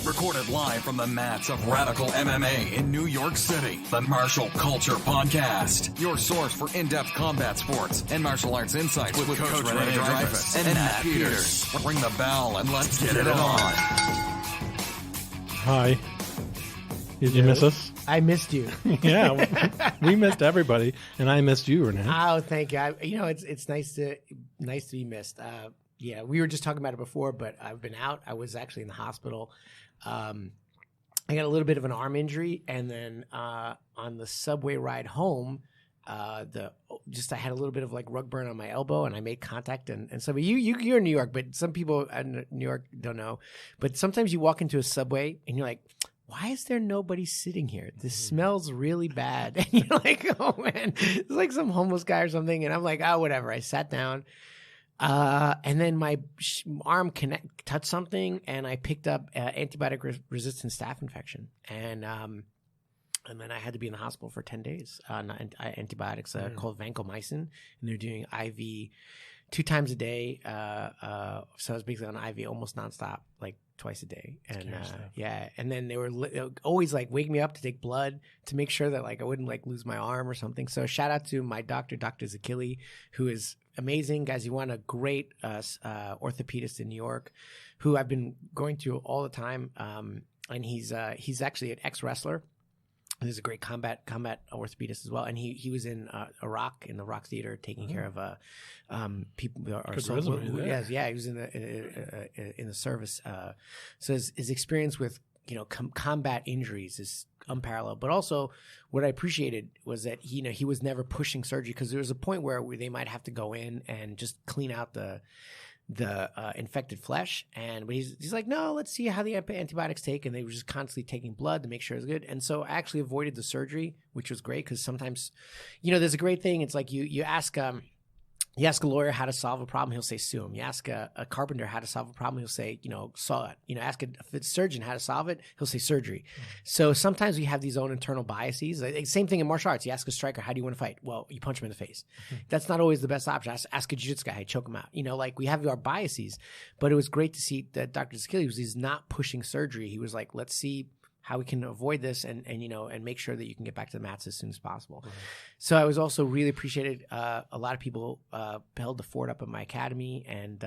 Recorded live from the mats of Radical MMA in New York City. The Martial Culture Podcast. Your source for in-depth combat sports and martial arts insights with Coach Rene and Matt Peters. Ring the bell and let's get it on. Hi. Did you miss us? I missed you. Yeah, we missed everybody, and I missed you, Rene. Oh, thank you. It's nice to be missed. Yeah, we were just talking about it before, but I've been out. I was actually in the hospital. I got a little bit of an arm injury, and then on the subway ride home, I had a little bit of like rug burn on my elbow, and I made contact. And so you're in New York, but some people in New York don't know. But sometimes you walk into a subway, and you're like, why is there nobody sitting here? This smells really bad. And you're like, oh man, it's like some homeless guy or something. And I'm like, oh, whatever. I sat down. And then my arm touched something, and I picked up antibiotic resistant staph infection. And then I had to be in the hospital for 10 days on antibiotics called vancomycin. And they're doing IV 2 times a day. So I was basically on IV almost nonstop, like twice a day. And and then they were always like wake me up to take blood to make sure that like I wouldn't like lose my arm or something. So shout out to my doctor, Dr. Zakili, who is amazing. Guys, you want a great orthopedist in New York who I've been going to all the time. And he's actually an ex-wrestler. He's a great combat orthopedist as well, and he was in Iraq, in the Iraq theater, taking care of people. He was in the service. So his experience with combat injuries is unparalleled. But also, what I appreciated was that he was never pushing surgery, because there was a point where they might have to go in and just clean out the infected flesh, but he's like, no, let's see how the antibiotics take, and they were just constantly taking blood to make sure it's good. And so I actually avoided the surgery, which was great, because sometimes there's a great thing. It's like you ask a lawyer how to solve a problem, he'll say sue him. You ask a carpenter how to solve a problem, he'll say, saw it. Ask a surgeon how to solve it, he'll say surgery. So sometimes we have these own internal biases. Same thing in martial arts. You ask a striker, how do you want to fight? Well, you punch him in the face. That's not always the best option. Ask a jiu-jitsu guy, how you choke him out. Like we have our biases. But it was great to see that Dr. Zakili he's not pushing surgery. He was like, let's see how we can avoid this and make sure that you can get back to the mats as soon as possible. Mm-hmm. So I was also really appreciated. A lot of people held the fort up at my academy and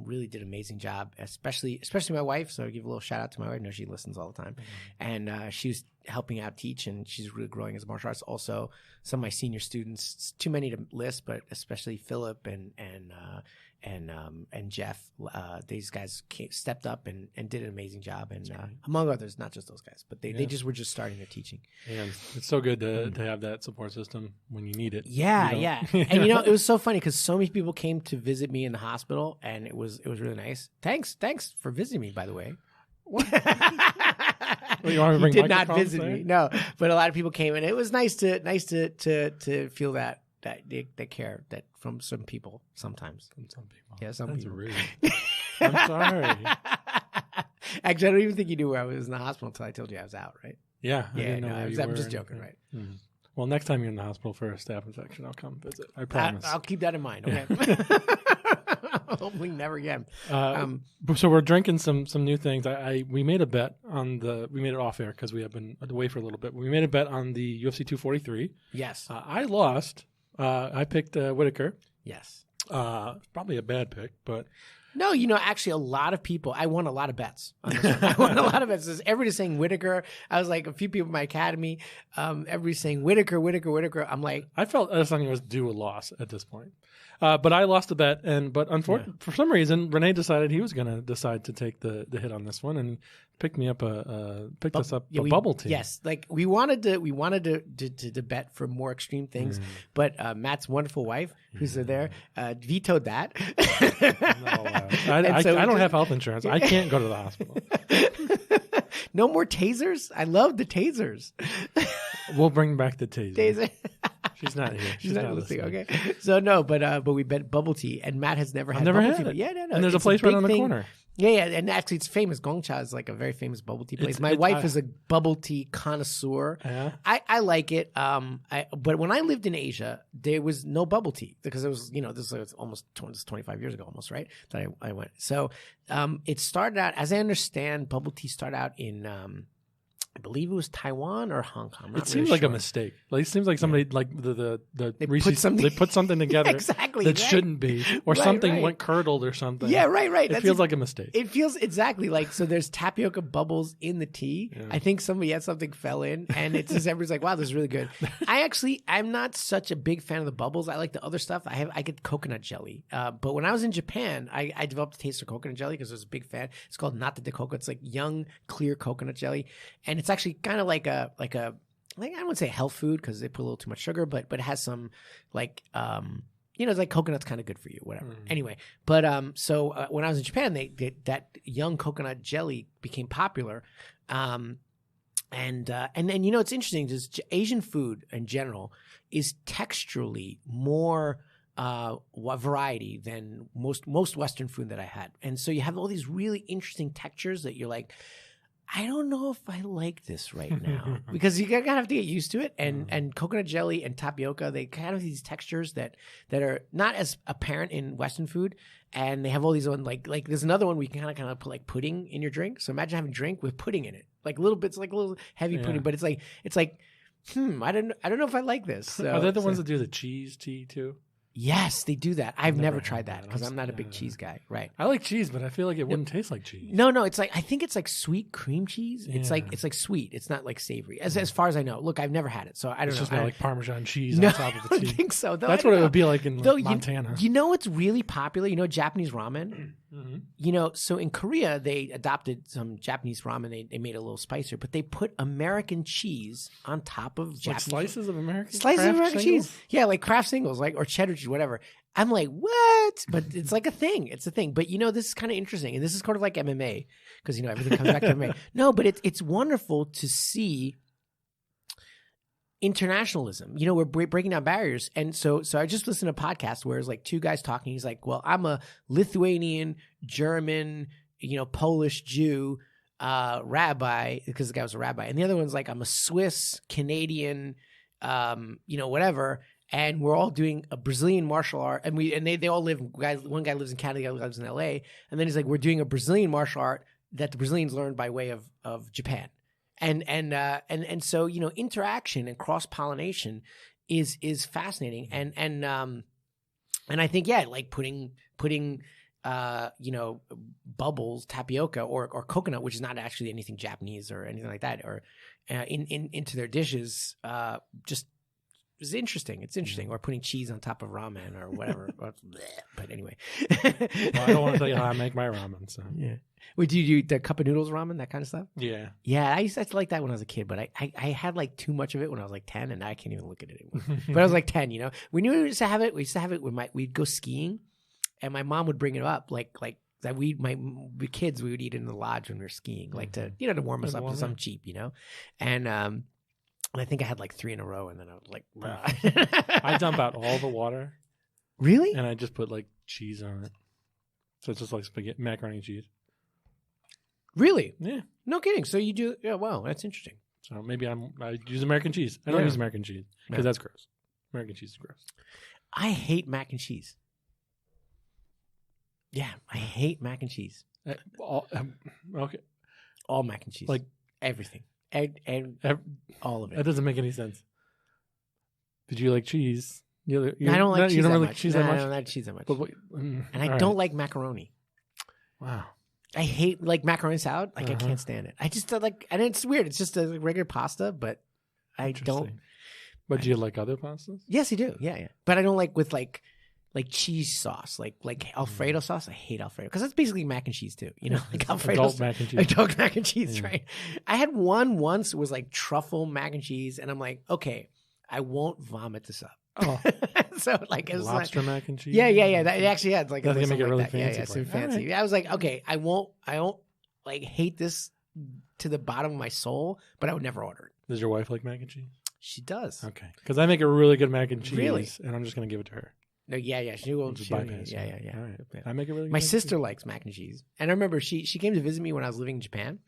really did an amazing job, especially my wife. So I give a little shout out to my wife. I know she listens all the time. Mm-hmm. And she was helping out teach, and she's really growing as a martial artist. Also, some of my senior students, it's too many to list, but especially Philip and Jeff, these guys stepped up and did an amazing job, and among others, not just those guys, but they just were just starting their teaching. Yeah, it's so good to have that support system when you need it. Yeah, yeah. And it was so funny because so many people came to visit me in the hospital, and it was really nice. Thanks for visiting me, by the way. What? Well, you want to bring did not visit me, no. But a lot of people came, and it was nice to feel that care that from some people sometimes. From some people. Yeah, some people. Rude. I'm sorry. Actually, I don't even think you knew where I was in the hospital until I told you I was out, right? Yeah. I'm just joking, right? Mm-hmm. Well, next time you're in the hospital for a staph infection, I'll come visit. I promise. I'll keep that in mind, okay? Hopefully never again. So we're drinking some new things. We made a bet we made it off air because we have been away for a little bit. We made a bet on the UFC 243. Yes. I lost. I picked Whitaker. Yes. Probably a bad pick, but no, actually a lot of people, I won a lot of bets on this one. I won a lot of bets. Everybody's saying Whitaker. I was like, a few people in my academy, everybody's saying Whitaker. I'm like, I felt Adesanya was due a loss at this point. But I lost the bet, but unfortunately, for some reason, Rene decided he was going to decide to take the hit on this one and picked me up a bubble team. Yes, like we wanted to bet for more extreme things, but Matt's wonderful wife, who's there, vetoed that. I don't have health insurance. I can't go to the hospital. No more tasers. I love the tasers. We'll bring back the taser. She's not here. She's not listening. Okay. So no, but we bet bubble tea, and Matt has never had never bubble had tea. it. Yeah, no. And there's a place right on the corner. Yeah, and actually it's famous. Gongcha is like a very famous bubble tea place. My wife is a bubble tea connoisseur. Yeah. I like it. But when I lived in Asia, there was no bubble tea because it was, this was almost 25 years ago, almost, right? That I went. So it started out, as I understand, bubble tea started out in I believe it was Taiwan or Hong Kong. It seems like a mistake. Like, it seems like somebody like they put something together exactly that shouldn't be, or something went curdled or something. Yeah, right. It feels like a mistake. It feels exactly like, so there's tapioca bubbles in the tea. Yeah. I think somebody had something fell in, and it's just everybody's like, wow, this is really good. I'm not such a big fan of the bubbles. I like the other stuff. I get coconut jelly. But when I was in Japan, I developed a taste for coconut jelly because I was a big fan. It's called Nata de Coco. It's like young, clear coconut jelly. And it's actually kind of like I wouldn't say health food because they put a little too much sugar, but it has some like it's like coconut's kind of good for you, whatever. Anyway, but so when I was in Japan, that young coconut jelly became popular, and then it's interesting. Just Asian food in general is texturally more variety than most Western food that I had, and so you have all these really interesting textures that you're like, I don't know if I like this right now, because you kind of have to get used to it. And coconut jelly and tapioca, they kind of have these textures that are not as apparent in Western food. And they have all these on like there's another one where you can kind of put like pudding in your drink. So imagine having a drink with pudding in it, like little bits, like a little heavy pudding, but it's like I don't know if I like this. So, are they the ones that do the cheese tea too? Yes, they do that. I've never tried that because I'm not a big cheese guy. Right. I like cheese, but I feel like it wouldn't taste like cheese. No. It's like, I think it's like sweet cream cheese. Yeah. It's like sweet. It's not like savory. As far as I know. Look, I've never had it, so I don't know. It's just not like Parmesan cheese on top of the tea. I don't think so. That's what it would be like in Montana. You know what's really popular? Japanese ramen. Mm-hmm. So in Korea they adopted some Japanese ramen. They made it a little spicier, but they put American cheese on top of Japanese slices of American cheese. Yeah, like Kraft singles, like, or cheddar cheese, whatever. I'm like, what? But it's like a thing. It's a thing. But this is kind of interesting, and this is kind of like MMA because everything comes back to MMA. No, but it's wonderful to see internationalism. We're breaking down barriers, and so I just listened to a podcast where it's like two guys talking. He's like, well, I'm a Lithuanian, German, Polish Jew rabbi, because the guy was a rabbi, and the other one's like, I'm a Swiss Canadian, whatever. And we're all doing a Brazilian martial art, and they all live. One guy lives in Canada, the other guy lives in LA, and then he's like, we're doing a Brazilian martial art that the Brazilians learned by way of Japan, and so interaction and cross pollination is fascinating, and I think like putting bubbles, tapioca or coconut, which is not actually anything Japanese or anything like that, or into their dishes, just. It's interesting. Or putting cheese on top of ramen or whatever. But anyway. Well, I don't want to tell you how I make my ramen. So yeah. Wait, do you do the cup of noodles ramen, that kind of stuff? Yeah. Yeah, I used to like that when I was a kid, but I had like too much of it when I was like 10, and now I can't even look at it anymore. But I was like 10, We knew we used to have it. We used to have it when we'd go skiing, and my mom would bring it up like that we kids, we would eat it in the lodge when we were skiing, like to to warm us up to something cheap, and I think I had like 3 in a row, and then I was like, I dump out all the water. Really? And I just put like cheese on it. So it's just like spaghetti, macaroni and cheese. Really? Yeah. No kidding. So you do? Yeah. Wow, that's interesting. So maybe I use American cheese. I don't use American cheese because that's gross. American cheese is gross. I hate mac and cheese. Yeah, I hate mac and cheese. Okay. All mac and cheese. Like everything. And all of it. That doesn't make any sense. Did you like cheese? I don't like cheese. You don't really like cheese that much? I don't like cheese that much. And I don't like macaroni. Wow. I hate like macaroni salad. Like I can't stand it. I just like, and it's weird. It's just a regular pasta, but I don't. But do you like other pastas? Yes, I do. Yeah. But I don't like with like cheese sauce, like Alfredo sauce. I hate Alfredo because that's basically mac and cheese too. Like Alfredo adult mac and cheese. Adult mac and cheese, right? I had one once. It was like truffle mac and cheese, and I'm like, okay, I won't vomit this up. Oh, so like it was lobster like, mac and cheese. Yeah. That, it actually had like that's gonna make it really like fancy. Yeah, so fancy. Right. I was like, okay, I won't like hate this to the bottom of my soul, but I would never order it. Does your wife like mac and cheese? She does. Okay, because I make a really good mac and cheese, Really? and I'm just gonna give it to her. No, yeah. She will. Just She will bypass yeah. it. All right. Yeah. I make a really good My mac and sister cheese. likes mac and cheese, and I remember she came to visit me when I was living in Japan,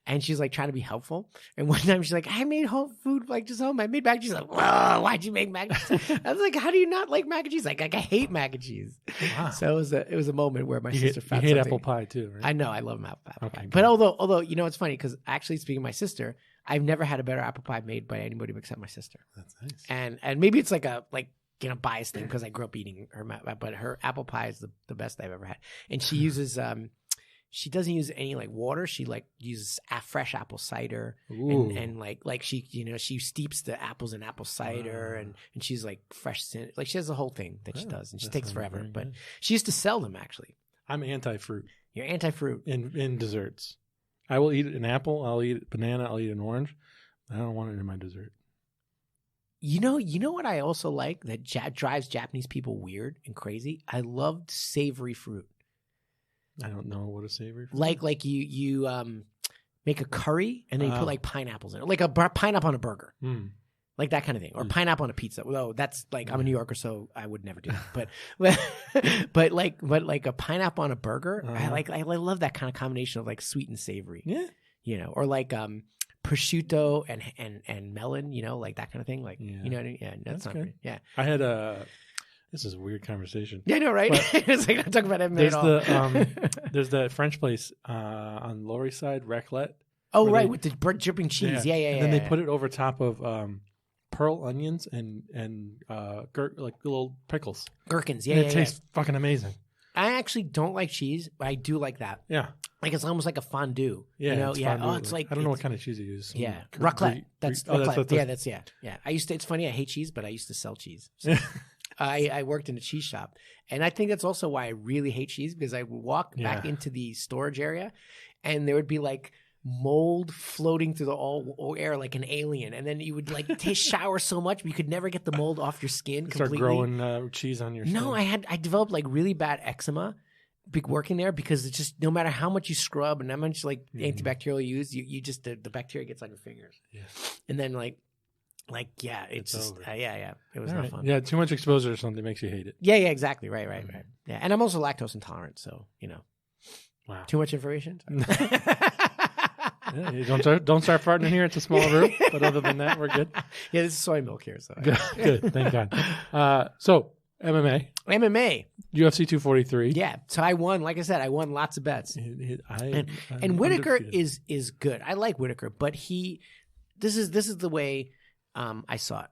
and she's like trying to be helpful. And one time she's like, "I made home food like just home. I made mac and cheese." Like, whoa, why'd you make mac and cheese? I was like, "How do you not like mac and cheese?" Like I hate mac and cheese. Wow. So it was a moment where my You sister hate, found you hate something. apple pie too, right? I know I love apple pie, Okay, but good. although you know it's funny because actually speaking of my sister, I've never had a better apple pie made by anybody except my sister. That's nice. And maybe it's like a bias thing because I grew up eating her, but her apple pie is the best I've ever had. And she uses she doesn't use any like water. She like uses fresh apple cider and like she she steeps the apples in apple cider and she's like fresh like she has the whole thing that she does and she takes forever. But she used to sell them actually. I'm anti-fruit You're anti-fruit in desserts. I will eat an apple. I'll eat a banana. I'll eat an orange. I don't want it in my dessert. You know what I also like that drives Japanese people weird and crazy? I love savory fruit. I don't know what a savory fruit Like you make a curry and then you put like pineapples in it. Like a pineapple on a burger. Mm. Like that kind of thing. Or pineapple on a pizza. Although that's like I'm a New Yorker, so I would never do that. But like a pineapple on a burger, I love that kind of combination of like sweet and savory. Yeah. You know, or like prosciutto and melon, you know, like that kind of thing. Like you know what I mean? Yeah, that's not good. great. Yeah. I had this is a weird conversation. Yeah, I know, right? It's like not talking about MMA at all. There's the French place on Lower East Side, Raclette. Oh, right, with the dripping cheese. Yeah. And then they put it over top of pearl onions and like little pickles. Gherkins. And it tastes fucking amazing. I actually don't like cheese, but I do like that. Yeah. Like it's almost like a fondue. Yeah. You know? It's yeah. fondue. Oh, it's like I don't know what kind of cheese you use. Yeah. Raclette. That's raclette. That's Yeah. I used to. It's funny. I hate cheese, but I used to sell cheese. So I worked in a cheese shop, and I think that's also why I really hate cheese because I would walk back into the storage area, and there would be like mold floating through the all air like an alien, and then you would like shower so much, but you could never get the mold off your skin completely. Start growing cheese on your skin. No, I developed like really bad eczema. Working there because it's just no matter how much you scrub and how much like antibacterial you use, you just the bacteria gets on your fingers. Yeah, and then like it's just it was not fun. Yeah, too much exposure to something makes you hate it. Yeah, exactly. Right. Yeah, and I'm also lactose intolerant, so you know. Wow. Too much information. Yeah, you don't start farting in here. It's a small room, but other than that, we're good. Yeah, this is soy milk here, so good. Thank God. So MMA, UFC 243. Yeah, so I won. Like I said, I won lots of bets. And Whitaker is good. I like Whitaker, but this is the way I saw it.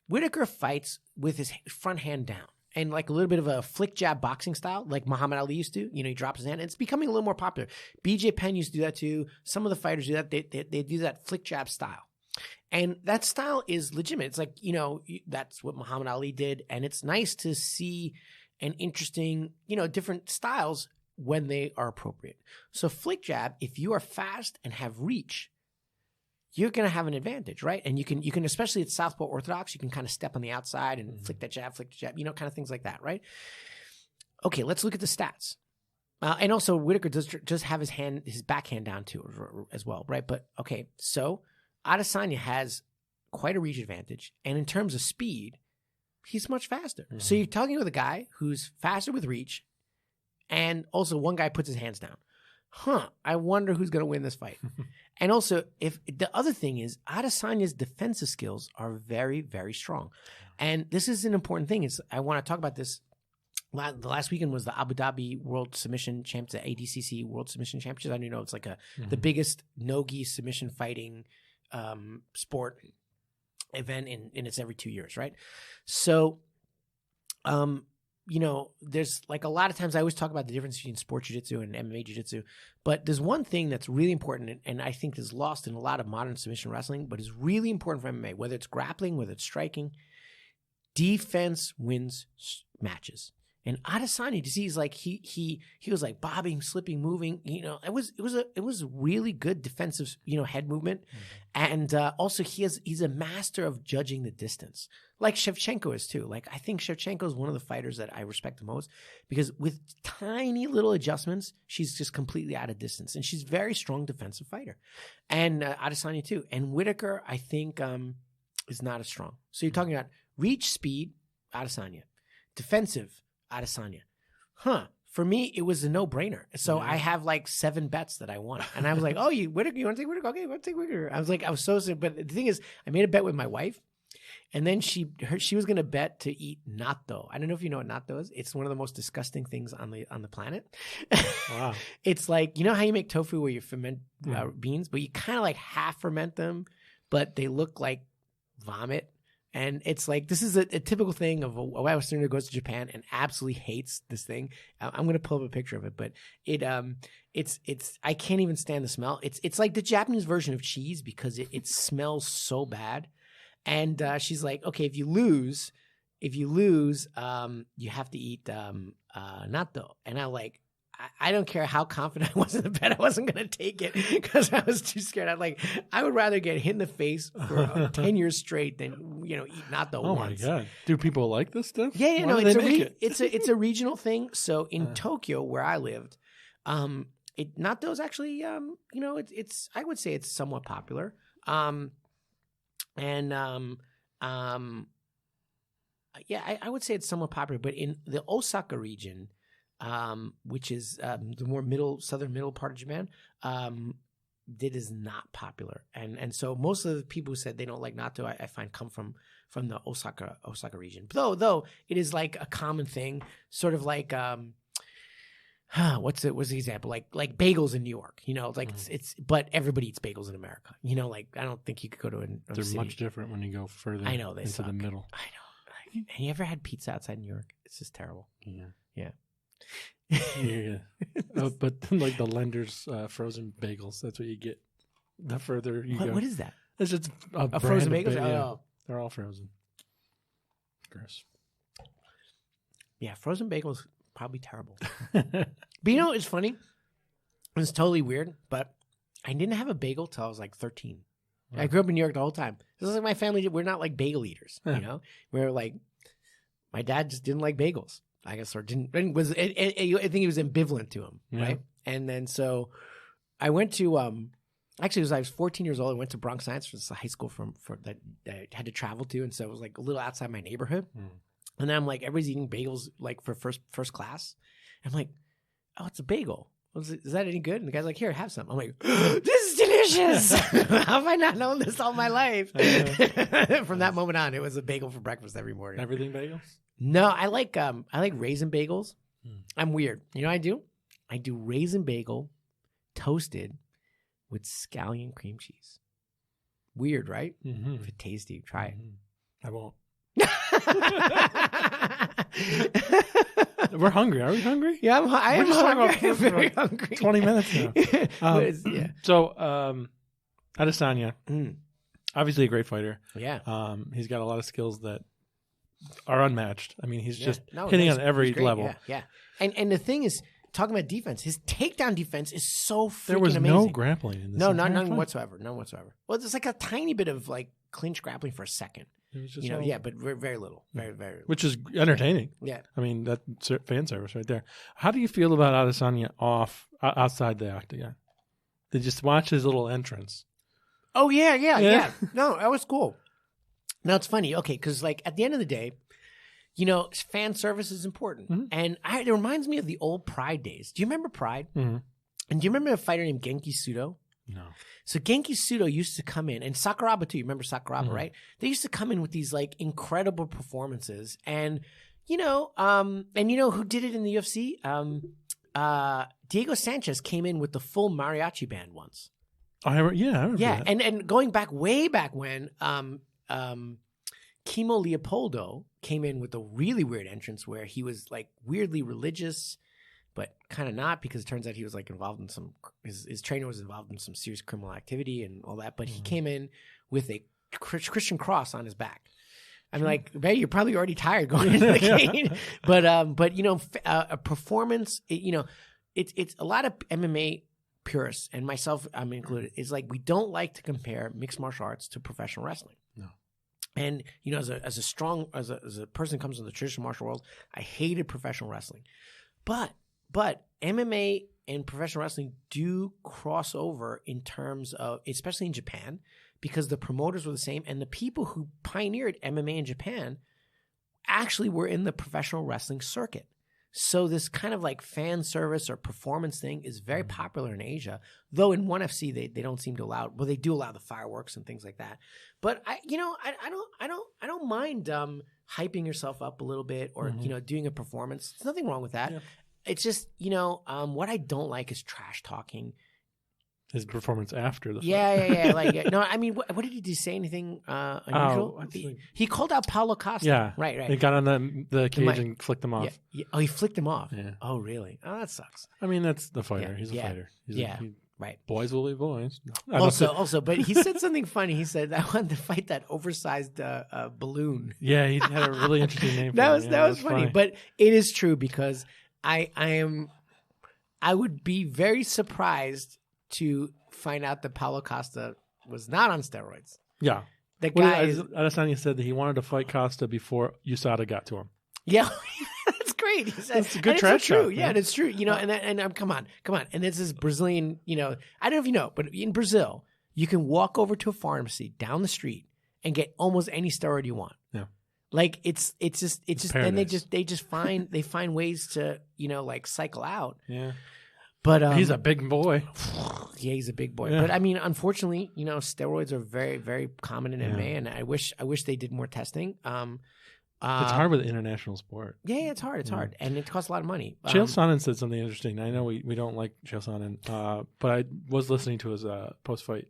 Whitaker fights with his front hand down. And like a little bit of a flick jab boxing style, like Muhammad Ali used to. You know, he drops his hand. It's becoming a little more popular. BJ Penn used to do that too. Some of the fighters do that. They do that flick jab style. And that style is legitimate. It's like, you know, that's what Muhammad Ali did. And it's nice to see an interesting, you know, different styles when they are appropriate. So flick jab, if you are fast and have reach, you're going to have an advantage, right? And you can, especially at Southpaw Orthodox, you can kind of step on the outside and flick the jab, you know, kind of things like that, right? Okay, let's look at the stats. And also Whitaker does have his backhand down too as well, right? But okay, so Adesanya has quite a reach advantage. And in terms of speed, he's much faster. Mm-hmm. So you're talking with a guy who's faster with reach, and also one guy puts his hands down. I wonder who's going to win this fight. And also, if the other thing is, Adesanya's defensive skills are very, very strong. And this is an important thing. I want to talk about this. The last weekend was the Abu Dhabi World Submission Champs, the ADCC World Submission Championships. I don't know. It's like the biggest no-gi submission fighting sport event and it's every 2 years, right? So, you know, there's like a lot of times I always talk about the difference between sport jiu-jitsu and MMA jiu-jitsu, but there's one thing that's really important and I think is lost in a lot of modern submission wrestling, but is really important for MMA, whether it's grappling, whether it's striking. Defense wins matches. And Adesanya, you see, he's like he was like bobbing, slipping, moving. You know, it was really good defensive, you know, head movement, and also he's a master of judging the distance, like Shevchenko is too. Like I think Shevchenko is one of the fighters that I respect the most because with tiny little adjustments, she's just completely out of distance, and she's a very strong defensive fighter. And Adesanya too, and Whitaker, I think is not as strong. So you're talking about reach, speed, Adesanya. Defensive, Adesanya. For me, it was a no-brainer. So I have like 7 bets that I won. And I was like, oh, you want to take Whittaker? Okay, I want to take Whittaker. I was so sick. But the thing is, I made a bet with my wife. And then she was going to bet to eat natto. I don't know if you know what natto is. It's one of the most disgusting things on the planet. Wow. It's like, you know how you make tofu where you ferment beans, but you kind of like half ferment them, but they look like vomit. And it's like, this is a typical thing of a Westerner who goes to Japan and absolutely hates this thing. I'm going to pull up a picture of it, but it's I can't even stand the smell. It's like the Japanese version of cheese because it smells so bad. And she's like, okay, if you lose, you have to eat natto. And I'm like, I don't care how confident I was in the bet. I wasn't going to take it because I was too scared. I would rather get hit in the face for 10 years straight than, eat natto once. Oh my God. Do people like this stuff? Yeah, no, it's a regional thing. So in Tokyo, where I lived, natto is actually, it's I would say it's somewhat popular. I would say it's somewhat popular, but in the Osaka region, which is the more southern middle part of Japan, it is not popular, and so most of the people who said they don't like natto, I find come from the Osaka region. Though it is like a common thing, sort of like what's the example, like bagels in New York, it's but everybody eats bagels in America, I don't think you could go to they're city. Much different when you go further. I know they into suck. the middle. I know. Have you ever had pizza outside New York? It's just terrible. Yeah. But like the Lender's frozen bagels, that's what you get. The further you go. What is that? It's just a frozen bagel. bagel. They're all frozen. Gross. Yeah, frozen bagels probably terrible. But it's funny. It's totally weird, but I didn't have a bagel till I was like 13. Wow. I grew up in New York the whole time. This is like my family. We're not like bagel eaters, We're like, my dad just didn't like bagels, I guess, or didn't. I think he was ambivalent to him, right? And then so I went to actually, I was 14 years old. I went to Bronx Science, which is a high school for that I had to travel to, and so it was like a little outside my neighborhood. And then I'm like, everybody's eating bagels like for first class. I'm like, oh, it's a bagel. Is that any good? And the guy's like, here, have some. I'm like, this is delicious. How have I not known this all my life? From that moment on, it was a bagel for breakfast every morning. Everything bagels? No, I like raisin bagels. I'm weird. You know what I do? I do raisin bagel toasted with scallion cream cheese. Weird, right? Mm-hmm. If it's tasty, try it. I won't. We're hungry. Are we hungry? Yeah, I am hungry. I'm very hungry. 20 minutes now. So, Adesanya, obviously a great fighter. Yeah. He's got a lot of skills that are unmatched. I mean, he's just hitting hitting on every level. Yeah. And the thing is, talking about defense, his takedown defense is so freaking amazing. There was no grappling in this. No, none whatsoever. None whatsoever. Well, there's like a tiny bit of like clinch grappling for a second. It was just but very little. Very, very little. Which is entertaining. Yeah. I mean, that's fan service right there. How do you feel about Adesanya outside the octagon? Did you just watch his little entrance? Oh, yeah. No, that was cool. Now, it's funny. Okay, because like at the end of the day, fan service is important. Mm-hmm. And it reminds me of the old Pride days. Do you remember Pride? Mm-hmm. And do you remember a fighter named Genki Sudo? No. So Genki Sudo used to come in, and Sakuraba too. You remember Sakuraba, right? They used to come in with these like incredible performances, and who did it in the UFC? Diego Sanchez came in with the full mariachi band once. I remember Yeah, that. and going back way back when, Kimo Leopoldo came in with a really weird entrance where he was like weirdly religious, but kind of not, because it turns out he was like involved in his trainer was involved in some serious criminal activity and all that. But he came in with a Christian cross on his back. I'm like, hey, you're probably already tired going into the game. But a performance, it's a lot of MMA purists, and myself, I'm included, is like, we don't like to compare mixed martial arts to professional wrestling. No. And as a person who comes from the traditional martial world, I hated professional wrestling. But MMA and professional wrestling do cross over in terms of, especially in Japan, because the promoters were the same, and the people who pioneered MMA in Japan actually were in the professional wrestling circuit. So this kind of like fan service or performance thing is very popular in Asia, though in ONE FC they don't seem to allow. Well, they do allow the fireworks and things like that. But I don't mind hyping yourself up a little bit or doing a performance. There's nothing wrong with that. Yeah. It's just what I don't like is trash talking. His performance after the fight. Yeah. Like, no, I mean, what did he do? Say anything unusual? He called out Paulo Costa. Yeah. Right. He got on the cage and flicked him off. Yeah. Oh, he flicked him off? Yeah. Oh, really? Oh, that sucks. I mean, that's the fighter. Yeah. He's a fighter. Right. Boys will be boys. Also, but he said something funny. He said, I wanted to fight that oversized balloon. Yeah, he had a really interesting name for it. That was funny. But it is true because I would be very surprised to find out that Paulo Costa was not on steroids. Yeah. The guy Adesanya said that he wanted to fight Costa before USADA got to him. Yeah. That's great. He said, it's a good trash true. talk, yeah, it's true. And come on. And this is Brazilian, I don't know if you know, but in Brazil, you can walk over to a pharmacy down the street and get almost any steroid you want. Yeah. Like it's just then they find ways to, like cycle out. Yeah. But he's a big boy. Yeah, he's a big boy. Yeah. But I mean, unfortunately, steroids are very, very common in MMA, and I wish they did more testing. It's hard with international sport. Yeah, it's hard. It's hard, and it costs a lot of money. Chael Sonnen said something interesting. I know we don't like Chael Sonnen, but I was listening to his post-fight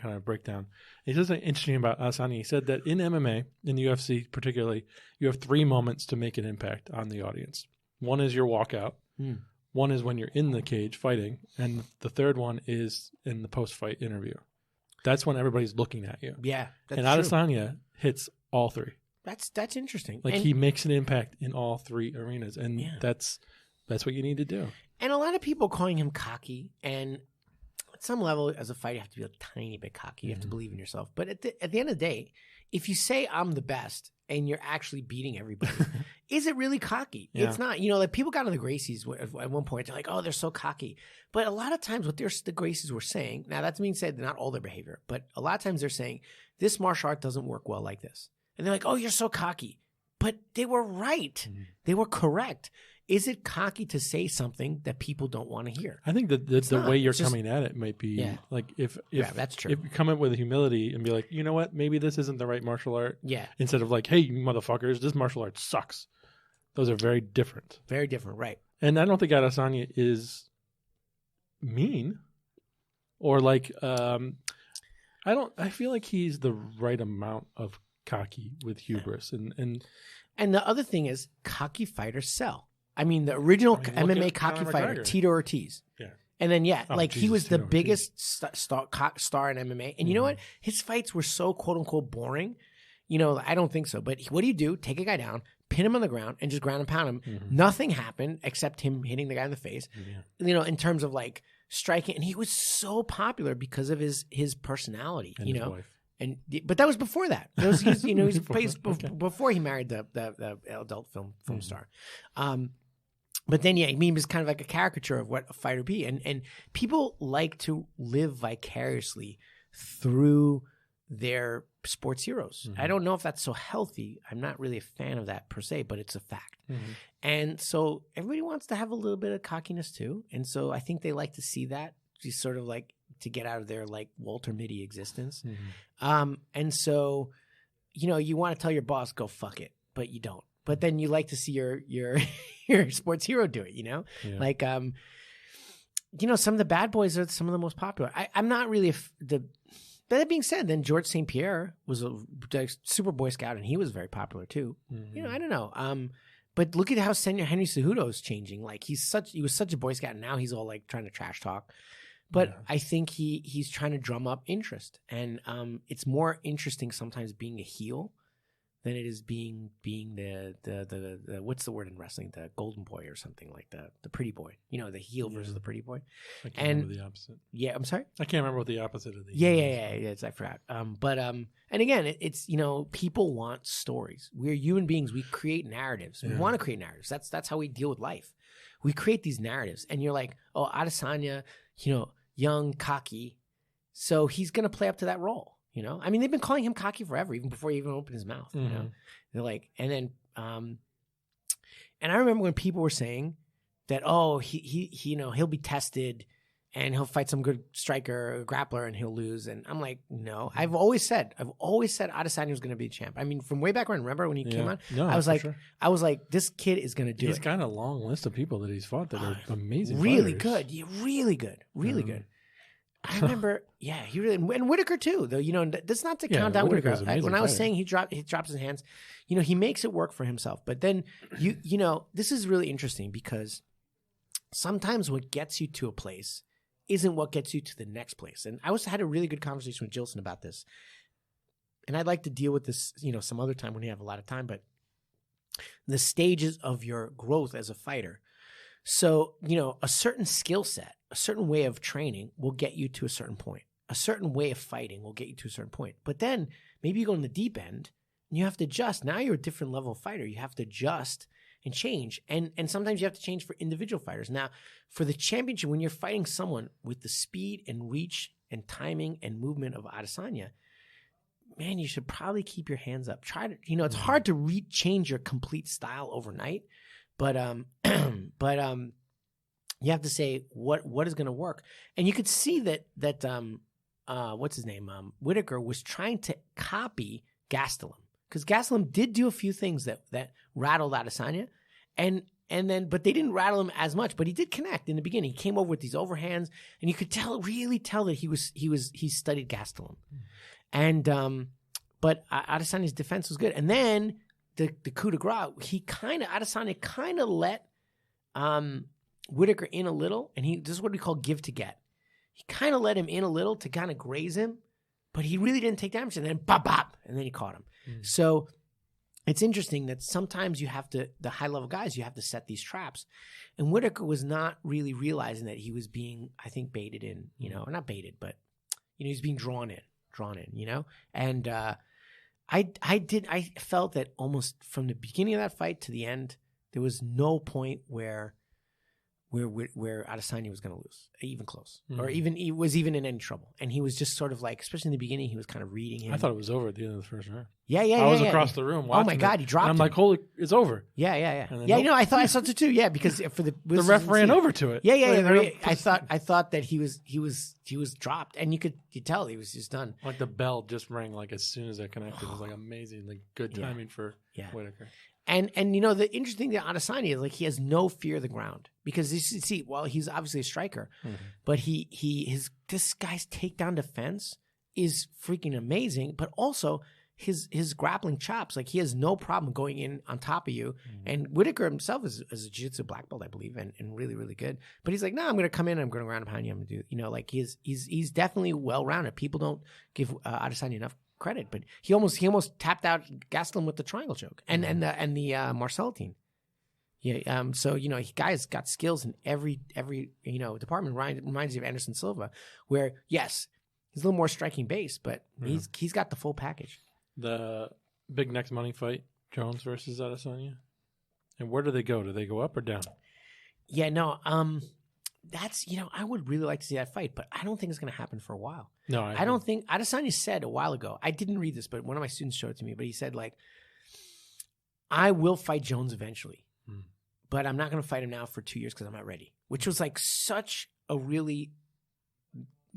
kind of breakdown. He said something interesting about Adesanya. He said that in MMA, in the UFC particularly, you have 3 moments to make an impact on the audience. One is your walkout. One is when you're in the cage fighting, and the third one is in the post-fight interview. That's when everybody's looking at you. Yeah, that's and Adesanya hits all 3. That's interesting. Like he makes an impact in all 3 arenas, and that's what you need to do. And a lot of people calling him cocky, and at some level, as a fighter, you have to be a tiny bit cocky. You have to believe in yourself. But at the end of the day, if you say I'm the best and you're actually beating everybody, is it really cocky? Yeah. It's not. Like people got on the Gracies at one point. They're like, oh, they're so cocky. But a lot of times what the Gracies were saying, now that's being said, not all their behavior, but a lot of times they're saying, this martial art doesn't work well like this. And they're like, oh, you're so cocky. But they were right. They were correct. Is it cocky to say something that people don't want to hear? I think that the way you're coming at it might be like if that's true. If you come up with humility and be like, you know what, maybe this isn't the right martial art. Yeah. Instead of like, hey, you motherfuckers, this martial art sucks. Those are very different. Very different, right? And I don't think Adesanya is mean or like I feel like he's the right amount of cocky with hubris and the other thing is cocky fighters sell. I mean, the original MMA cocky fighter, Tito Ortiz. Yeah. And then, he was the biggest star in MMA. And you know what? His fights were so quote-unquote boring. I don't think so. But what do? Take a guy down, pin him on the ground, and just ground and pound him. Nothing happened except him hitting the guy in the face, in terms of, like, striking. And he was so popular because of his personality, and his wife. But that was before that. Before he married the adult film star. But then, he was kind of like a caricature of what a fighter would be. And people like to live vicariously through their sports heroes. I don't know if that's so healthy. I'm not really a fan of that per se, but it's a fact. And so everybody wants to have a little bit of cockiness too. And so I think they like to see that, just sort of like to get out of their like Walter Mitty existence. And so, you want to tell your boss, go fuck it, but you don't. But then you like to see your sports hero do it, like, some of the bad boys are some of the most popular. I'm not really that being said, then George St. Pierre was a super Boy Scout and he was very popular too. I don't know. But look at how Henry Cejudo is changing. Like he was such a Boy Scout and now he's all like trying to trash talk. But I think he's trying to drum up interest. And it's more interesting sometimes being a heel than it is being the what's the word in wrestling, the golden boy or something, like the pretty boy, the heel versus the pretty boy. I can't remember the opposite. Yeah, I'm sorry, I can't remember what the opposite of the I forgot. And again, it's people want stories. We're human beings. We create narratives. We want to create narratives. That's how we deal with life. We create these narratives, and you're like, oh, Adesanya, young, cocky, so he's gonna play up to that role. You know, I mean, they've been calling him cocky forever, even before he even opened his mouth. You know, they're like, and then, and I remember when people were saying that, oh, he you know, he'll be tested and he'll fight some good striker or grappler and he'll lose. And I'm like, no. I've always said Adesanya was going to be a champ. I mean, from way back when, remember when he came on? No, I was like, this kid is going to do it. He's got a long list of people that he's fought that are amazing. Really fighters. good. Yeah, really good. Really good. I remember, he really, and Whitaker too, though, you know, that's not to count down Whitaker. When I was saying he drops his hands, you know, he makes it work for himself. But then, you know, this is really interesting because sometimes what gets you to a place isn't what gets you to the next place. And I had a really good conversation with Jilson about this. And I'd like to deal with this, you know, some other time when you have a lot of time, but the stages of your growth as a fighter. So, you know, a certain skill set, a certain way of training will get you to a certain point. A certain way of fighting will get you to a certain point. But then maybe you go in the deep end and you have to adjust. Now you're a different level of fighter. You have to adjust and change. And sometimes you have to change for individual fighters. Now, for the championship, when you're fighting someone with the speed and reach and timing and movement of Adesanya, man, you should probably keep your hands up. Try to, you know, it's hard to change your complete style overnight. But you have to say what is going to work, and you could see that what's his name, Whitaker was trying to copy Gastelum because Gastelum did do a few things that rattled Adesanya, and but they didn't rattle him as much. But he did connect in the beginning. He came over with these overhands, and you could really tell that he studied Gastelum, and but Adesanya's defense was good, and then. The coup de grace, Adesanya kind of let Whitaker in a little, and this is what we call give to get. He kind of let him in a little to kind of graze him, but he really didn't take damage, and then bop, bop, and then he caught him. So it's interesting that sometimes you have to, the high-level guys, you have to set these traps. And Whitaker was not really realizing that he was being, I think, baited in, you know, or not baited, but, you know, he's being drawn in, you know? And, I felt that almost from the beginning of that fight to the end, there was no point where Adesanya was going to lose, even close, or even he was even in any trouble. And he was just sort of like, especially in the beginning, he was kind of reading him. I thought it was over at the end of the first round. Yeah. I was across the room watching. Oh my God, he dropped. And I'm like, holy, it's over. Yeah. Yeah, you know, I thought I saw it too. Yeah, because for the ref ran over to it. Yeah. I thought that he was dropped, and you could tell he was just done. Like the bell just rang like as soon as it connected. It was like amazing, like good timing for Whitaker. And you know, the interesting thing about Adesanya is like he has no fear of the ground because you see, well, he's obviously a striker, but this guy's takedown defense is freaking amazing, but also his grappling chops, like he has no problem going in on top of you. And Whitaker himself is a jiu-jitsu black belt, I believe, and really, really good. But he's like, no, I'm going to come in, I'm going to ground and pound you, I'm going to do, you know, like he's definitely well-rounded. People don't give Adesanya enough credit, but he almost tapped out Gastelum with the triangle choke and the Marcelline. Yeah. So, you know, guy's got skills in every, you know, department. Reminds you of Anderson Silva, where yes, he's a little more striking base, but he's got the full package. The big next money fight, Jones versus Adesanya. And where do they go? Do they go up or down? Yeah, no, that's, you know, I would really like to see that fight, but I don't think it's going to happen for a while. No, I don't think. Adesanya said a while ago, I didn't read this, but one of my students showed it to me, but he said, like, I will fight Jones eventually, but I'm not going to fight him now for 2 years because I'm not ready, which was like such a really,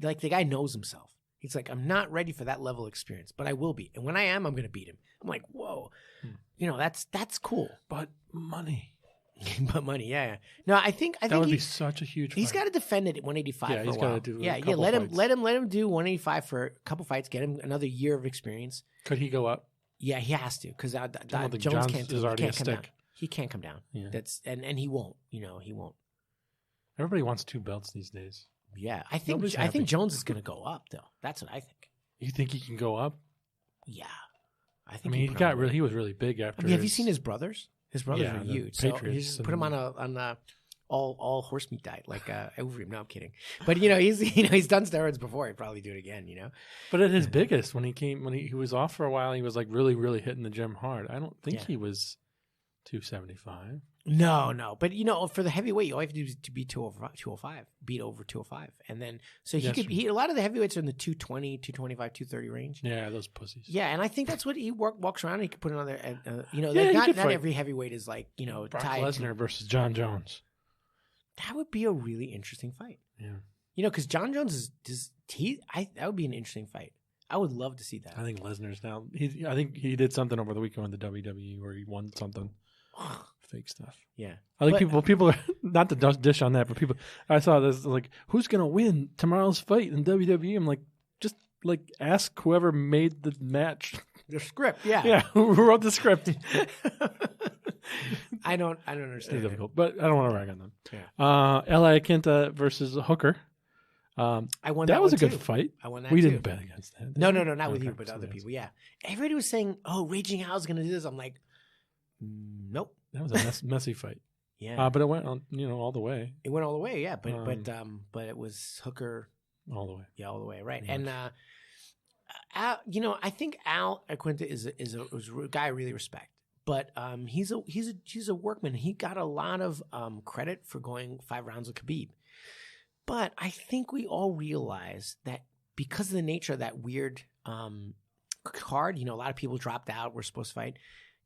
like, the guy knows himself. He's like, I'm not ready for that level of experience, but I will be. And when I am, I'm going to beat him. I'm like, whoa, you know, that's cool. But money. But money, yeah. No, I think that would be such a huge fight. He's got to defend it at 185 for a while. He's got to do a couple fights. Let him do 185 for a couple fights, get him another year of experience. Could he go up? Yeah, he has to, because Jones can't come down. He can't come down. Yeah. And he won't, you know, he won't. Everybody wants 2 belts these days. Yeah, I think Jones is going to go up, though. That's what I think. You think he can go up? Yeah. I mean, he was really big after. I mean, have you seen his brothers? His brothers are huge. So Patriots, just put him on all horse meat diet, like Overeem. No, I'm kidding. But you know, he's done steroids before. He'd probably do it again. You know. But at his biggest, when he was off for a while, he was like really, really hitting the gym hard. I don't think he was 275. No. But, for the heavyweight, all you have to do is to beat 205, beat over 205. And then, so a lot of the heavyweights are in the 220, 225, 230 range. Yeah, those pussies. Yeah, and I think that's what he walks around and he can put it on there. Not every heavyweight is like, Brock Lesnar versus John Jones. That would be a really interesting fight. Yeah. Because John Jones that would be an interesting fight. I would love to see that. I think Lesnar's now. I think he did something over the weekend with the WWE where he won something. Fake stuff. Yeah. I think people are not to dish on that, but people. I saw this like, who's gonna win tomorrow's fight in WWE? I'm like, just like ask whoever made the match. The script, yeah. Yeah, who wrote the script? I don't understand. It's difficult, but I don't want to rag on them. Yeah. Iaquinta versus Hooker. I won that was a too. good fight. I won that we too. didn't bet against that. No, not with you, but other people. Yeah, everybody was saying, "Oh, Raging Al's going to do this." I'm like, nope. That was a messy fight. Yeah, but it went on, all the way. It went all the way. Yeah, but it was Hooker all the way. Yeah, all the way. Right, and Al, I think Al Iaquinta is a guy I really respect. But he's a workman. He got a lot of credit for going 5 rounds with Khabib. But I think we all realize that because of the nature of that weird card, a lot of people dropped out, were supposed to fight.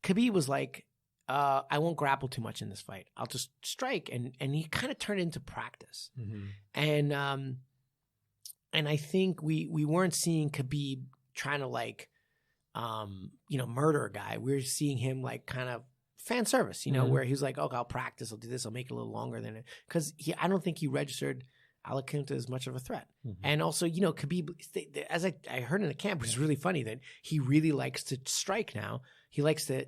Khabib was like, I won't grapple too much in this fight. I'll just strike. And he kind of turned it into practice. Mm-hmm. And I think we weren't seeing Khabib trying to murder a guy. We were seeing him like kind of fan service, mm-hmm. where he's like, "Oh, I'll practice. I'll do this. I'll make it a little longer than it." Because I don't think he registered Iaquinta as much of a threat. Mm-hmm. And also, Khabib, as I heard in the camp, it was really funny that he really likes to strike now. He likes to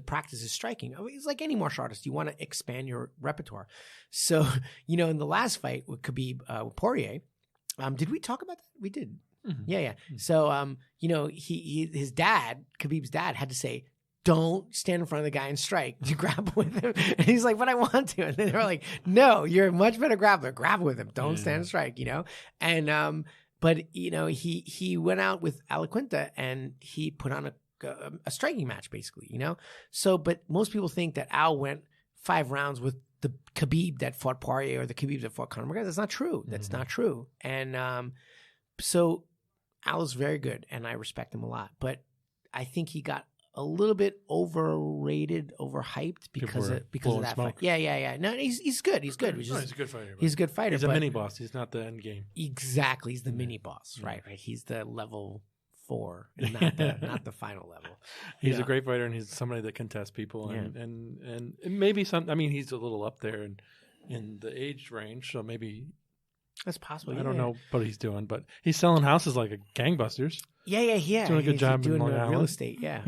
practice his striking. He's like any martial artist. You want to expand your repertoire. So, in the last fight with Khabib, with Poirier, did we talk about that? We did. Mm-hmm. Yeah. Mm-hmm. So, his dad, Khabib's dad, had to say, "Don't stand in front of the guy and strike. You grapple with him." And he's like, "But I want to." And then they were like, "No, you're a much better grappler. Grapple with him. Don't stand and strike." And but he went out with Iaquinta and he put on a striking match, basically. So, but most people think that Al went 5 rounds with the Khabib that fought Poirier or the Khabib that fought Conor McGregor. That's not true. That's mm-hmm. not true. And so Al is very good, and I respect him a lot. But I think he got a little bit overrated, overhyped because of that fight. Yeah. No, he's good. He's good. He's a good fighter. He's a good fighter. He's a mini boss. He's not the end game. Exactly. He's the mini boss. Right. He's the level 4, and not the final level. He's a great fighter, and he's somebody that can test people, and maybe some. I mean, he's a little up there in the age range, so maybe. That's possible. I don't know what he's doing, but he's selling houses like a gangbusters. Yeah. Doing a good job doing in Long Island. Real estate. Yeah.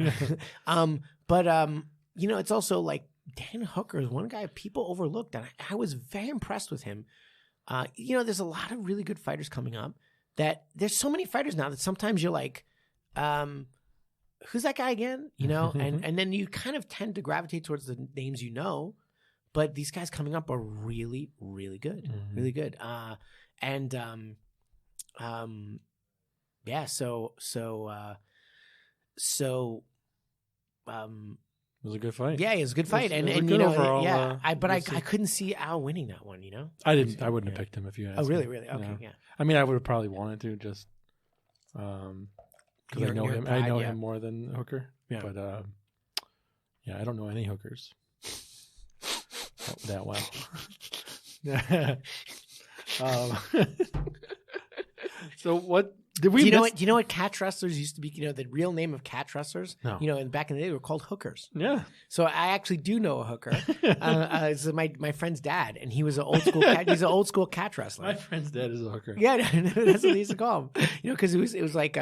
It's also like Dan Hooker is one guy people overlooked, and I was very impressed with him. There's a lot of really good fighters coming up. That there's so many fighters now that sometimes you're like, who's that guy again? And then you kind of tend to gravitate towards the names but these guys coming up are really, really good, mm-hmm. really good. It was a good fight. Yeah, it was a good fight, it was good overall, I couldn't see Al winning that one. I didn't. I wouldn't have picked him if you asked. Oh, really? Me. Really? Okay, yeah. I mean, I would have probably wanted to just because I know him. I know him more than Hooker. Yeah. But I don't know any hookers that well. So what did we? Do you know what catch wrestlers used to be? The real name of catch wrestlers. No. Back in the day, they were called hookers. Yeah. So I actually do know a hooker. It's my friend's dad, and he was an old school. He's an old school catch wrestler. My friend's dad is a hooker. Yeah, that's what they used to call him. Because it was like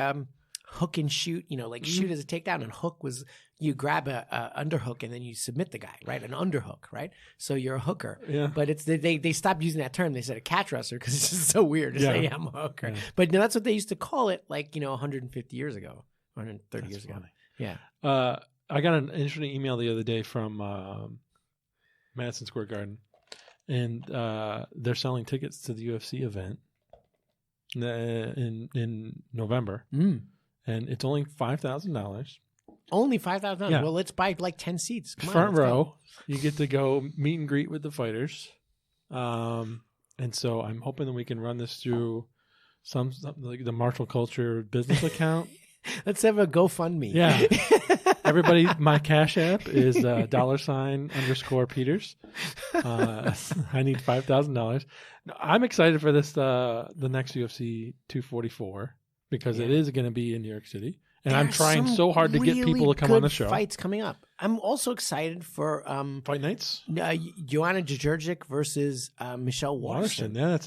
hook and shoot. Like mm-hmm. shoot as a takedown, and hook was you grab a underhook and then you submit the guy, right? An underhook, right? So you're a hooker. Yeah. But they stopped using that term. They said a catch wrestler because it's just so weird to say I'm a hooker. Yeah. But that's what they used to call it, 150 years ago, 130 years ago. Yeah. I got an interesting email the other day from Madison Square Garden, and they're selling tickets to the UFC event in November, and it's only $5,000. Only $5,000. Yeah. Well, let's buy like 10 seats. Come on, Front let's go. row. You get to go meet and greet with the fighters. And so I'm hoping that we can run this through some like the Martial Culture business account. Let's have a GoFundMe. Yeah. Everybody, my Cash App is $_Peters. I need $5,000. I'm excited for this, the next UFC 244, because it is going to be in New York City. And I'm trying so hard to get people to come on the show. Fights coming up. I'm also excited for Fight nights. Joanna Jędrzejczyk versus Michelle Waterson. Yeah, that's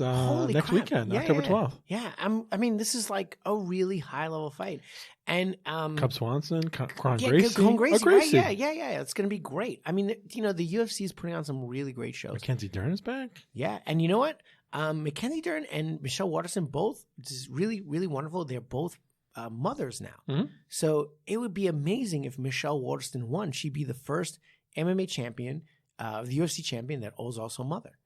next weekend, October 12th. Yeah, I mean, this is like a really high level fight, and Cub Swanson, Kron Gracie, Gracie, right? Yeah. It's going to be great. I mean, the UFC is putting on some really great shows. Mackenzie Dern is back. Yeah, and you know what? Mackenzie Dern and Michelle Waterson both is really, really wonderful. They're both mothers now. Mm-hmm. So it would be amazing if Michelle Waterson won. She'd be the first MMA champion, the UFC champion that was also a mother.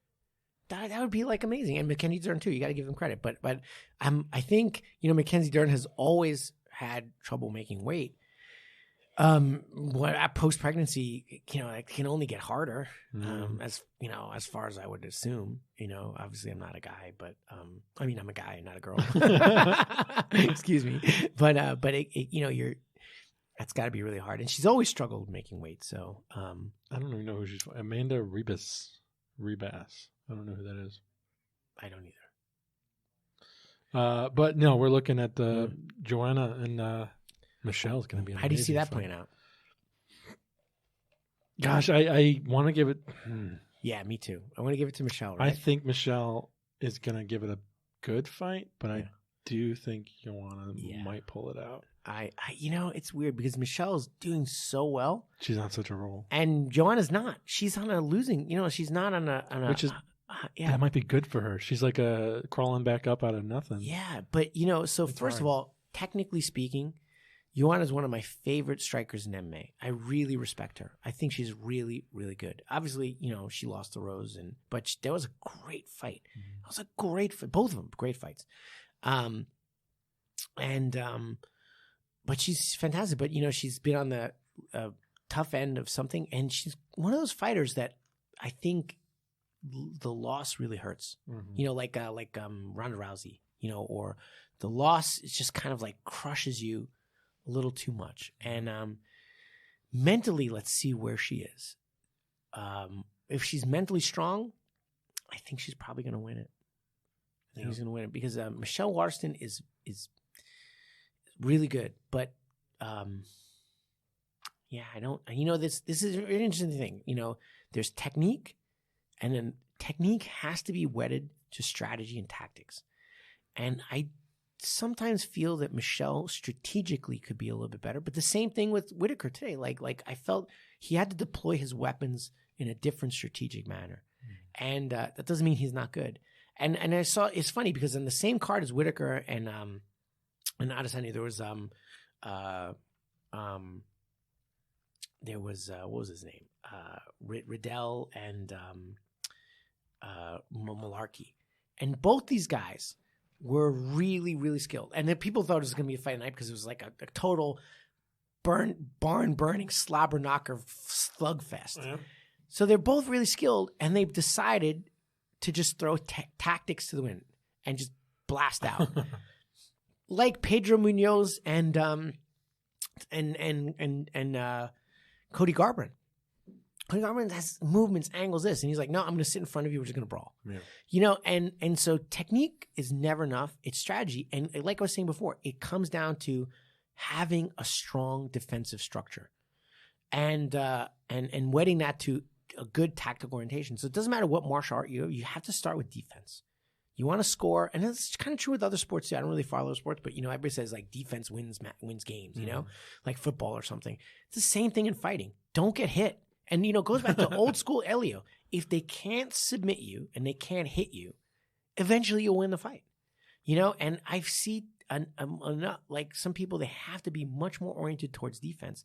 That would be like amazing. And Mackenzie Dern too. You got to give them credit. But I think Mackenzie Dern has always had trouble making weight. Post pregnancy, it can only get harder. As far as I would assume. Obviously I'm not a guy, but I mean I'm a guy, not a girl. Excuse me. But that's got to be really hard. And she's always struggled with making weight. So I don't even know who she's. Amanda Rebus. I don't know who that is. I don't either. But no, we're looking at Joanna and Michelle's going to be. How do you see that playing out? Gosh, I want to give it. Yeah, me too. I want to give it to Michelle. Right? I think Michelle is going to give it a good fight, but I do think Joanna might pull it out. It's weird because Michelle's doing so well. She's on such a roll, and Joanna's not. She's on a losing. She's not on a. Which is. That might be good for her. She's like crawling back up out of nothing. Yeah, but so it's first hard. Of all, technically speaking, Joanna is one of my favorite strikers in MMA. I really respect her. I think she's really, really good. Obviously, she lost to Rose, but that was a great fight. Mm-hmm. It was a great fight. Both of them, great fights. But she's fantastic. But she's been on the tough end of something, and she's one of those fighters that I think the loss really hurts. Mm-hmm. Like Ronda Rousey. Or the loss is just kind of like crushes you a little too much. And mentally, let's see where she is. If she's mentally strong, I think she's probably going to win it. I think she's going to win it because Michelle Waterson is really good. But I don't. This is an interesting thing. There's technique, and then technique has to be wedded to strategy and tactics. And I sometimes feel that Michelle strategically could be a little bit better. But the same thing with Whitaker today. Like I felt he had to deploy his weapons in a different strategic manner. And that doesn't mean he's not good. And I saw, it's funny because in the same card as Whitaker and Adesanya, there was what was his name? Riddell and Malarkey. And both these guys were really, really skilled. And then people thought it was going to be a fight night because it was like a total barn-burning slobber knocker slugfest. Yeah. So they're both really skilled, and they've decided to just throw tactics to the wind and just blast out. Like Pedro Munoz and Cody Garbrandt. Cody Garbrandt has movements, angles, this, and he's like, no, I'm going to sit in front of you. We're just going to brawl. Yeah. And so technique is never enough. It's strategy. And like I was saying before, it comes down to having a strong defensive structure and wedding that to a good tactical orientation. So it doesn't matter what martial art you have to start with defense. You want to score, and it's kind of true with other sports too. I don't really follow sports, but everybody says like defense wins games, like football or something. It's the same thing in fighting. Don't get hit. And, it goes back to old school Elio. If they can't submit you and they can't hit you, eventually you'll win the fight. And I see like some people, they have to be much more oriented towards defense.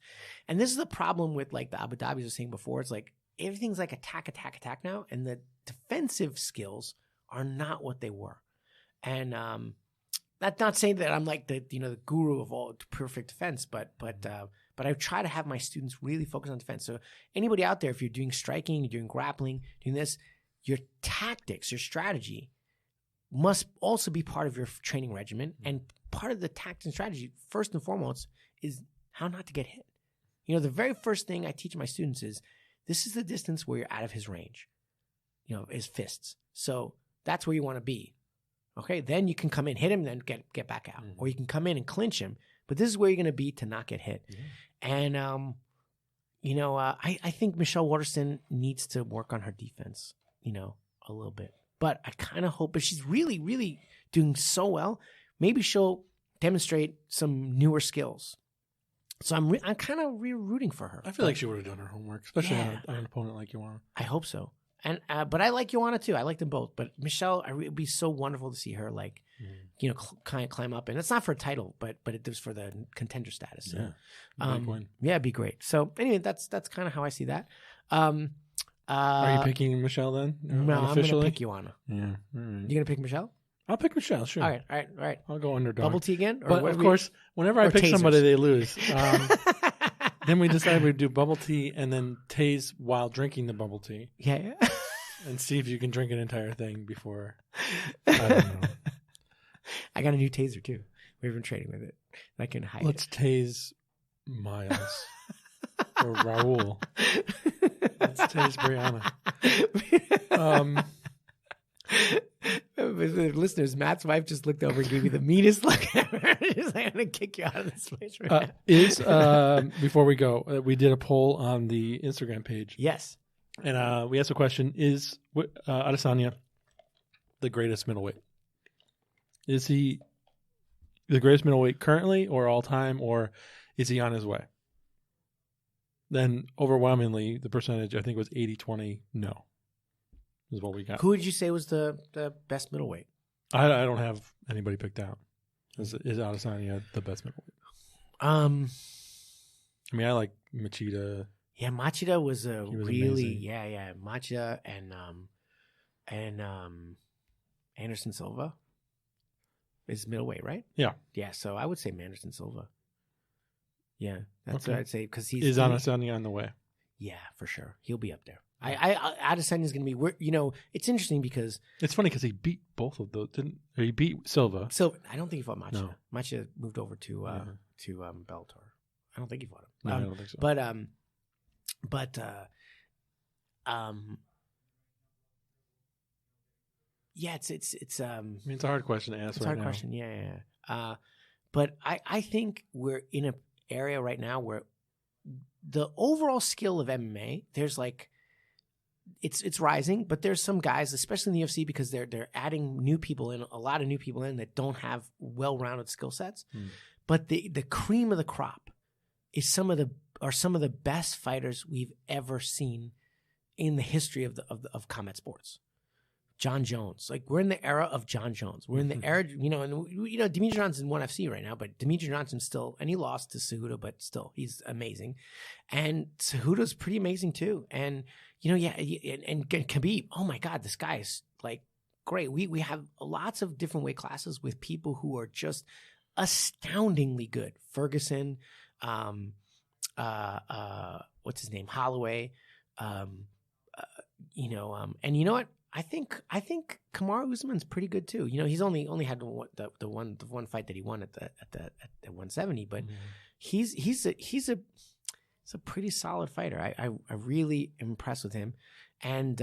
And this is the problem with like the Abu Dhabis was saying before. It's like everything's like attack now. And the defensive skills are not what they were. And that's not saying that I'm like the guru of all perfect defense, but but I try to have my students really focus on defense. So anybody out there, if you're doing striking, you're doing grappling, doing this, your tactics, your strategy must also be part of your training regimen. And part of the tactics and strategy, first and foremost, is how not to get hit. You know, the very first thing I teach my students is this is the distance where you're out of his range, you know, his fists. So that's where you want to be. Okay, then you can come in, hit him, then get back out. Or you can come in and clinch him. But this is where you're going to be to not get hit. And, you know, I think Michelle Waterson needs to work on her defense, you know, a little bit. But I kind of hope, but she's really, really doing so well. Maybe she'll demonstrate some newer skills. So I'm kind of rooting for her. I feel like she would have done her homework, especially on an opponent like Ioana. I hope so. And but I like Ioana too. I like them both. But Michelle, it would be so wonderful to see her like, you know, kind of climb up. And it's not for a title, but it is for the contender status. Yeah, yeah, it'd be great. So anyway, that's kind of how I see that. Are you picking Michelle then? No, I'm going to pick Ioana. Yeah, all right. You going to pick Michelle? I'll pick Michelle. Sure. All right. I'll go underdog. Bubble tea again? Or but of course, whenever I pick tasers? somebody, they lose. Then we decided we'd do bubble tea and then tase while drinking the bubble tea. Yeah. And see if you can drink an entire thing before. I don't know. I got a new taser too. We've been trading with it. I can hide Let's tase Miles or Raul. Let's tase Brianna. Listeners, Matt's wife just looked over and gave me the meanest look ever. She's like, I'm going to kick you out of this place right now. Before we go, we did a poll on the Instagram page. Yes. And we asked a question, is Adesanya the greatest middleweight? Is he the greatest middleweight currently or all time, or is he on his way? Then overwhelmingly, the percentage, I think, was 80-20 no, is what we got. Who did you say was the best middleweight? I don't have anybody picked out. Is Adesanya the best middleweight? I mean, I like Machida. Yeah, Machida was really amazing. yeah. Machida and Anderson Silva is middleweight, right? Yeah. Yeah, so I would say Anderson Silva. Yeah, that's Okay. what I'd say because Is Adesanya on the way? Yeah, for sure. He'll be up there. Adesanya's going to be, you know, it's interesting because It's funny because he beat both of those, he beat Silva. So I don't think he fought Machida. No. Machida moved over to Bellator. I don't think he fought him. No, I don't think so. But yeah, it's I mean, it's a hard question to ask. It's a hard question. Yeah. But I think we're in an area right now where the overall skill of MMA, there's like, it's rising, but there's some guys, especially in the UFC, because they're adding new people in, a lot of new people in that don't have well-rounded skill sets. But the cream of the crop is some of the best fighters we've ever seen in the history of combat sports. John Jones, like we're in the era of John Jones. We're in the era, you know, and Demetrius Johnson's in ONE FC right now, but Demetrius Johnson's still, and he lost to Cejudo, but still, he's amazing. And Cejudo's pretty amazing too. And you know, and Khabib, oh my God, this guy is like great. We have lots of different weight classes with people who are just astoundingly good. Ferguson, what's his name, Holloway, you know, and you know what? I think Kamaru Usman's pretty good too. You know, he's only had the one fight that he won at 170, but he's a pretty solid fighter. I really am impressed with him. And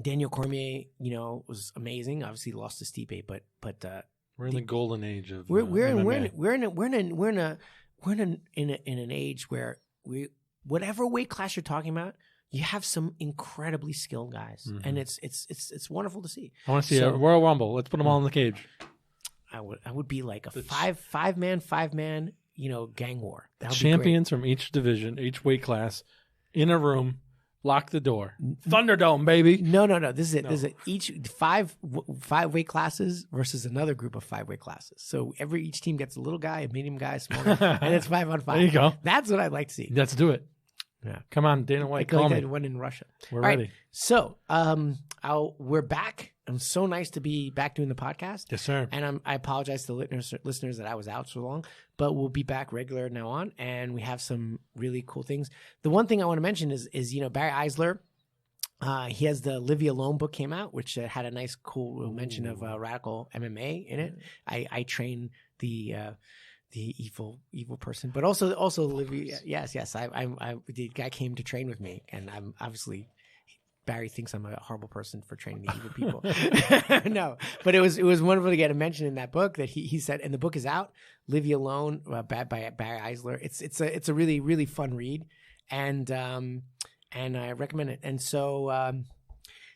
Daniel Cormier, you know, was amazing. Obviously lost to Stipe, but we're in the golden age of we're MMA. in an age where whatever weight class you're talking about, you have some incredibly skilled guys, and it's wonderful to see. I want to see a Royal Rumble. Let's put them all in the cage. I would be like a five man, you know, gang war. Champions from each division, each weight class, in a room. Lock the door. Thunderdome, baby. No. This is each five weight classes versus another group of 5 weight classes. So each team gets a little guy, a medium guy, a small guy, and it's 5-on-5. There you go. That's what I'd like to see. Let's do it. Yeah. Come on, Dana White, call me. One in Russia. We're All ready. Right. So, we're back. It's so nice to be back doing the podcast. Yes, sir. And I apologize to the listeners that I was out so long, but we'll be back regular now on, and we have some really cool things. The one thing I want to mention is Barry Eisler. He has the Live Alone book came out, which had a nice, cool mention of radical MMA in it. I train the evil person, but also Livy. Yes. I the guy came to train with me, and I'm obviously Barry thinks I'm a horrible person for training the evil people. No, but it was wonderful to get a mention in that book that he said, and the book is out. Live Alone by Barry Eisler. It's a really, really fun read, and I recommend it. And so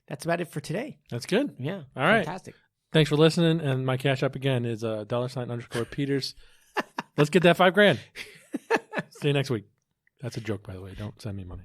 that's about it for today. That's good. Yeah. All right. Fantastic. Thanks for listening. And my cash app again is $_Peters. Let's get that $5,000. See you next week. That's a joke, by the way. Don't send me money.